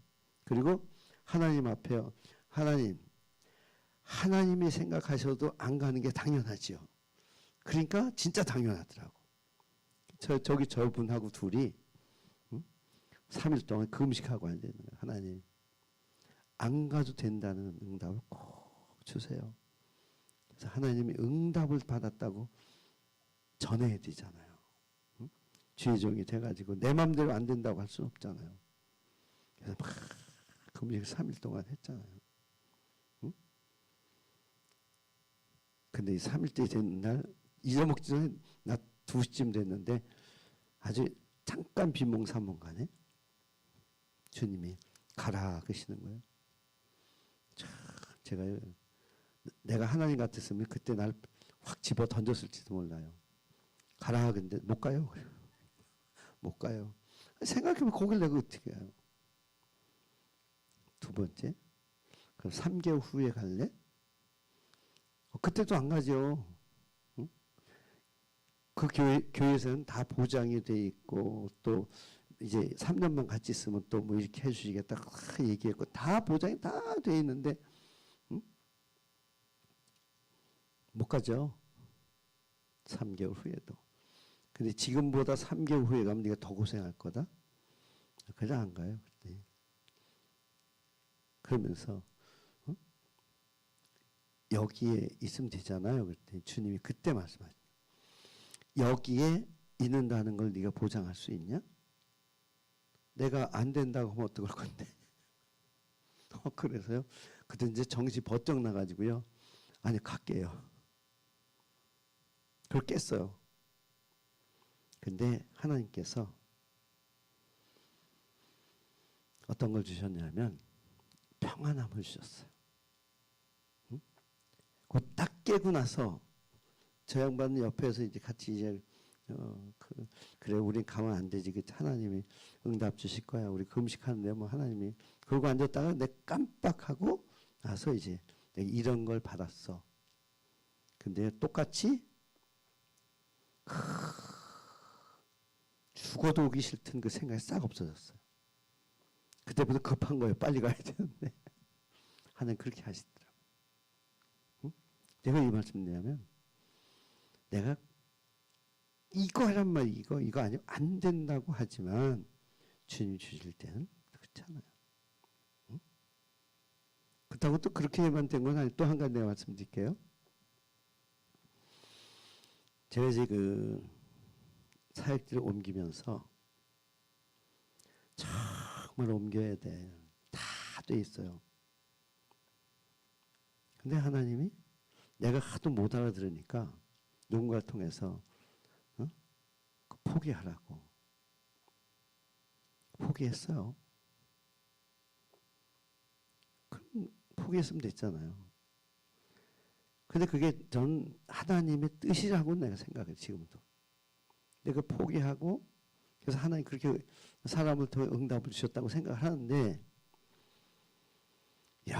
그리고 하나님 앞에요. 하나님이 생각하셔도 안 가는 게 당연하지요. 그러니까 진짜 당연하더라고. 저기 저분하고 둘이 3일 동안 금식하고 앉아있는 거예요. 하나님 안 가도 된다는 응답을 꼭 주세요. 그래서 하나님이 응답을 받았다고 전해야 되잖아요. 응? 주의종이 돼가지고 내 마음대로 안 된다고 할 수는 없잖아요. 그래서 막 금식 3일 동안 했잖아요. 응? 근데 이 3일째 되는 날 잊어먹기 전에 나 2시쯤 됐는데 아주 잠깐 비몽사몽간에 주님이 가라 그러시는 거예요. 제가 내가 하나님 같았으면 그때 날 확 집어 던졌을지도 몰라요. 가라 근데 못 가요. 못 가요. 생각해보면 거길 내가 어떻게 해요. 두 번째, 그럼 3개월 후에 갈래? 그때도 안 가죠. 응? 그 교회에서는 다 보장이 돼 있고 또 이제 3년만 같이 있으면 또 뭐 이렇게 해주시겠다 얘기했고 다 보장이 다 돼 있는데 응? 못 가죠. 3개월 후에도. 근데 지금보다 3개월 후에 가면 네가 더 고생할 거다. 그래 안 가요. 그때. 그러면서 응? 여기에 있으면 되잖아요. 그랬더니 주님이 그때 말씀하셨어요. 여기에 있는다는 걸 네가 보장할 수 있냐? 내가 안 된다고 하면 어떡할 건데. 그래서요. 그때 이제 정신 번쩍 나가지고요. 아니 갈게요. 그걸 깼어요. 근데 하나님께서 어떤 걸 주셨냐면 평안함을 주셨어요. 응? 그 딱 깨고 나서 저 양반은 옆에서 이제 같이 이제 그래 우린 가면 안 되지. 하나님이 응답 주실 거야. 우리 금식하는데 뭐 하나님이 그러고 앉았다가 내 깜빡하고 나서 이제 내가 이런 걸 받았어. 근데 똑같이 죽어도 오기 싫던 그 생각이 싹 없어졌어요. 그때부터 급한 거예요. 빨리 가야 되는데 하나님 그렇게 하시더라고요. 응? 내가 이 말씀 드리냐면 내가 이거 하란 말이 이거 아니면 안 된다고 하지만 주님 주실 때는 그렇잖아요. 응? 그렇다고 또 그렇게만 된 건 아니고 또 한 가지 내가 말씀드릴게요. 제가 이제 그 사역지를 옮기면서 정말 옮겨야 돼. 다 돼 있어요. 근데 하나님이 내가 하도 못 알아들으니까 누군가를 통해서 포기하라고. 포기했어요. 그럼 포기했으면 됐잖아요. 근데 그게 전 하나님의 뜻이라고 내가 생각해요. 지금도. 내가 포기하고 그래서 하나님 그렇게 사람을 통해 응답을 주셨다고 생각을 하는데 야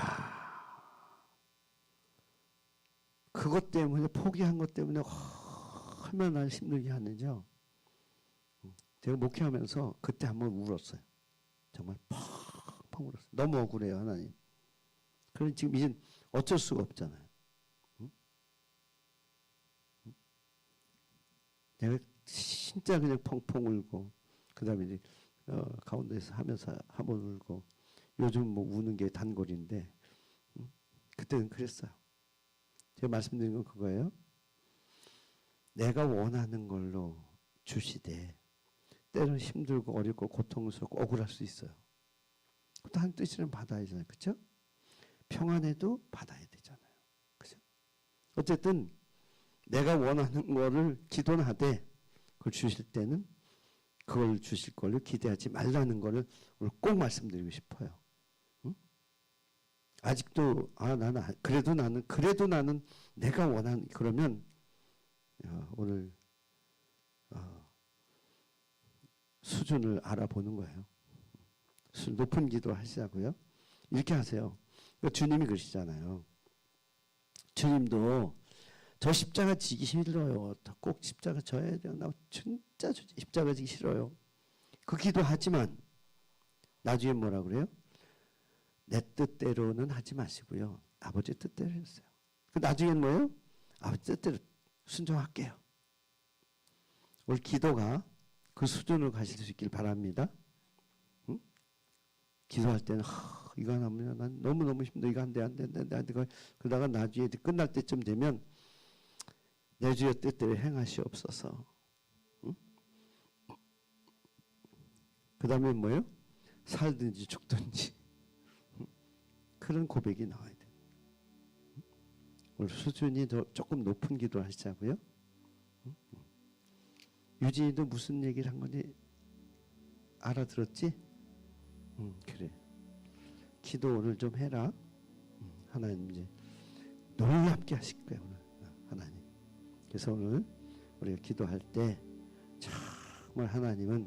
그것 때문에 포기한 것 때문에 얼마나 날 힘들게 하는지요. 제가 목회하면서 그때 한번 울었어요. 정말 펑펑 울었어요. 너무 억울해요 하나님. 그럼 지금 이제 어쩔 수가 없잖아요. 응? 응? 내가 진짜 그냥 펑펑 울고 그 다음에 이제 가운데서 하면서 한번 울고 요즘 뭐 우는 게 단골인데 그때는 그랬어요. 제가 말씀드린 건 그거예요. 내가 원하는 걸로 주시되 때로는 힘들고 어렵고 고통스럽고 억울할 수 있어요. 그것도 한 뜻이는 받아야 되잖아요. 그렇죠? 평안해도 받아야 되잖아요. 그죠? 어쨌든 내가 원하는 거를 기도는 하되 그걸 주실 때는 그걸 주실 걸로 기대하지 말라는 거를 오늘 꼭 말씀드리고 싶어요. 응? 아직도 나는 그래도 나는 내가 원하는 그러면 오늘 수준을 알아보는 거예요. 높은 기도 하시자고요. 이렇게 하세요. 주님이 그러시잖아요. 주님도 저 십자가 지기 싫어요. 꼭 십자가 져야 돼요. 나 진짜 십자가 지기 싫어요. 그 기도하지만 나중에 뭐라 그래요? 내 뜻대로는 하지 마시고요. 아버지 뜻대로 했어요. 그 나중엔 뭐예요? 아버지 뜻대로 순종할게요. 오늘 기도가 그 수준으로 가실 수 있길 바랍니다. 응? 기도할 때는 이거 하면 난 너무너무 힘들어. 이거 안 돼. 그러다가 나중에 끝날 때쯤 되면 내 주의 뜻대로 행하시옵소서. 응? 그 다음에 뭐예요? 살든지 죽든지 그런 고백이 나와야 돼요. 오늘 수준이 더 조금 높은 기도를 하시자고요. 유진이도 무슨 얘기를 한 건지 알아들었지? 그래. 기도 오늘 좀 해라. 하나님 이제 놀랍게 하실 거예요. 오늘 하나님. 그래서 오늘 우리가 기도할 때 정말 하나님은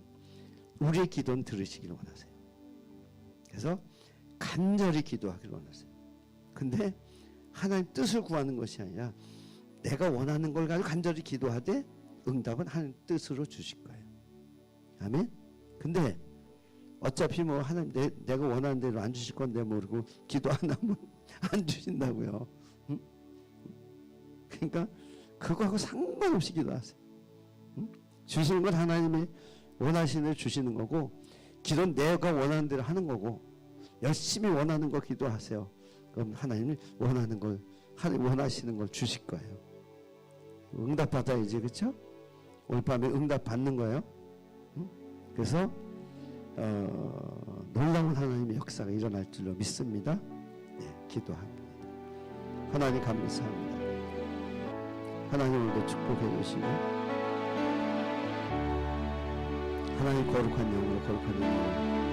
우리의 기도는 들으시길 원하세요. 그래서 간절히 기도하길 원하세요. 근데 하나님 뜻을 구하는 것이 아니라 내가 원하는 걸 가지고 간절히 기도하되 응답은 하나님 뜻으로 주실 거예요. 아멘. 근데 어차피 뭐 하나님 내가 원하는 대로 안 주실 건데 모르고 기도 안 하면 안 주신다고요. 응? 그러니까 그거하고 상관없이 기도하세요. 응? 주시는 건 하나님이 원하시는 대로 주시는 거고 기도는 내가 원하는 대로 하는 거고 열심히 원하는 거 기도하세요. 그럼 하나님이 원하는 걸 하나님 원하시는 걸 주실 거예요. 응답 받아야지, 그렇죠? 오늘 밤에 응답 받는 거예요. 응? 그래서 놀라운 하나님의 역사가 일어날 줄로 믿습니다. 네, 기도합니다. 하나님 감사합니다. 하나님 오늘도 축복해 주시고 하나님 거룩한 영으로 거룩한 영으로